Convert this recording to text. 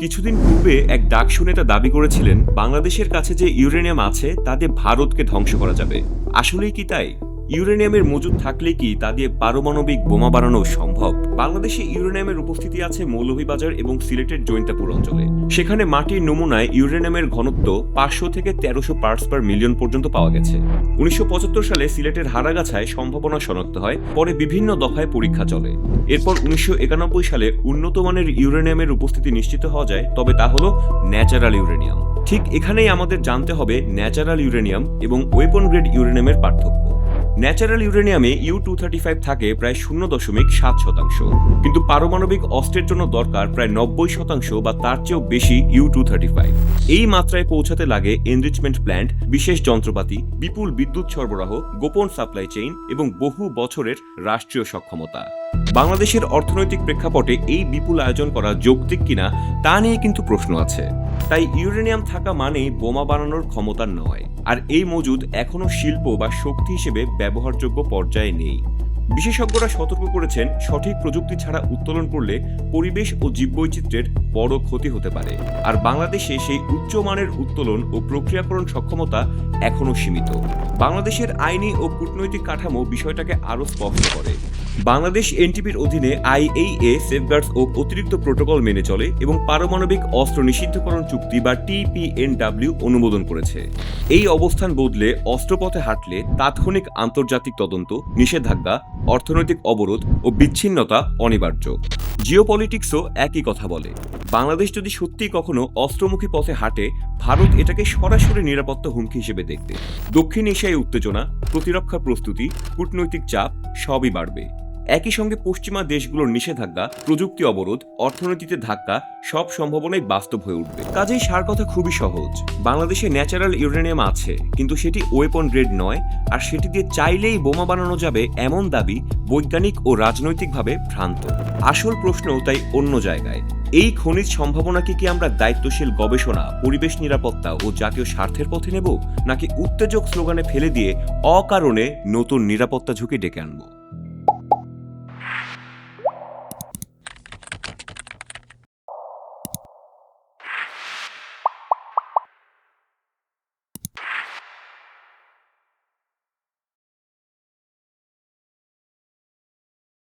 কিছুদিন পূর্বে এক ডাকসু নেতা দাবি করেছিলেন বাংলাদেশের কাছে যে ইউরেনিয়াম আছে তা দিয়ে ভারতকে ধ্বংস করা যাবে। আসলেই কি তাই? ইউরেনিয়ামের মজুদ থাকলে কি তা দিয়ে পারমাণবিক বোমা বানানো সম্ভব? বাংলাদেশে ইউরেনিয়ামের উপস্থিতি আছে মৌলভীবাজার এবং সিলেটের জৈন্তাপুর অঞ্চলে। সেখানে মাটির নমুনায় ইউরেনিয়ামের ঘনত্ব 500 থেকে 1300 পার্টস পার মিলিয়ন পর্যন্ত পাওয়া গেছে। 1975 সালে সিলেটের হারাগাছায় সম্ভাবনা শনাক্ত হয়, পরে বিভিন্ন দফায় পরীক্ষা চলে। এরপর 1991 সালে উন্নত মানের ইউরেনিয়ামের উপস্থিতি নিশ্চিত হওয়া যায়, তবে তা হলো ন্যাচারাল ইউরেনিয়াম। ঠিক এখানেই আমাদের জানতে হবে ন্যাচারাল ইউরেনিয়াম এবং ওয়েপন গ্রেড ইউরেনিয়ামের পার্থক্য। ন্যাচারাল ইউরেনিয়ামে U-235 থাকে প্রায় 0.7%, কিন্তু পারমাণবিক অস্ত্রের জন্য দরকার প্রায় 90% বা তার চেয়েও বেশি U-235। এই মাত্রায় পৌঁছাতে লাগে এনরিচমেন্ট প্ল্যান্ট, বিশেষ যন্ত্রপাতি, বিপুল বিদ্যুৎ সরবরাহ, গোপন সাপ্লাই চেইন এবং বহু বছরের রাষ্ট্রীয় সক্ষমতা। বাংলাদেশের অর্থনৈতিক প্রেক্ষাপটে এই বিপুল আয়োজন করা যৌক্তিক কিনা তা নিয়ে কিন্তু প্রশ্ন আছে। তাই ইউরেনিয়াম থাকা মানেই বোমা বানানোর ক্ষমতা নয়, আর এই মজুদ এখনও শিল্প বা শক্তি হিসেবে ব্যবহারযোগ্য পর্যায়ে নেই। বিশেষজ্ঞরা সতর্ক করেছেন, সঠিক প্রযুক্তি ছাড়া উত্তোলন করলে পরিবেশ ও জীববৈচিত্র্যের বড় ক্ষতি হতে পারে। আর বাংলাদেশে সেই উচ্চমানের উত্তোলন ও প্রক্রিয়াকরণ সক্ষমতা এখনও সীমিত। বাংলাদেশের আইনি ও কূটনৈতিক কাঠামো বিষয়টাকে আরও স্পষ্ট করে। বাংলাদেশ এনটিপির অধীনে IAEA সেফগার্ডস ও অতিরিক্ত প্রোটোকল মেনে চলে এবং পারমাণবিক অস্ত্র নিষিদ্ধকরণ চুক্তি বা TPNW অনুমোদন করেছে। এই অবস্থান বদলে অস্ত্রপথে হাঁটলে তাৎক্ষণিক আন্তর্জাতিক তদন্ত, নিষেধাজ্ঞা, অর্থনৈতিক অবরোধ ও বিচ্ছিন্নতা অনিবার্য। জিওপলিটিক্সও একই কথা বলে। বাংলাদেশ যদি সত্যিই কখনো অস্ত্রমুখী পথে হাঁটে, ভারত এটাকে সরাসরি নিরাপত্তা হুমকি হিসেবে দেখবে। দক্ষিণ এশিয়ায় উত্তেজনা, প্রতিরক্ষা প্রস্তুতি, কূটনৈতিক চাপ সবই বাড়বে। একই সঙ্গে পশ্চিমা দেশগুলোর নিষেধাজ্ঞা, প্রযুক্তি অবরোধ, অর্থনীতিতে ধাক্কা সব সম্ভাবনাই বাস্তব হয়ে উঠবে। কাজেই সার কথা খুবই সহজ। বাংলাদেশে ন্যাচারাল ইউরেনিয়াম আছে, কিন্তু সেটি ওয়েপন গ্রেড নয়, আর সেটি দিয়ে চাইলেই বোমা বানানো যাবে এমন দাবি বৈজ্ঞানিক ও রাজনৈতিকভাবে ভ্রান্ত। আসল প্রশ্ন তাই অন্য জায়গায়। এই খনিজ সম্ভাবনাকে কি আমরা দায়িত্বশীল গবেষণা, পরিবেশ নিরাপত্তা ও জাতীয় স্বার্থের পথে নেব, নাকি উত্তেজক স্লোগানে ফেলে দিয়ে অকারণে নতুন নিরাপত্তা ঝুঁকি ডেকে আনব?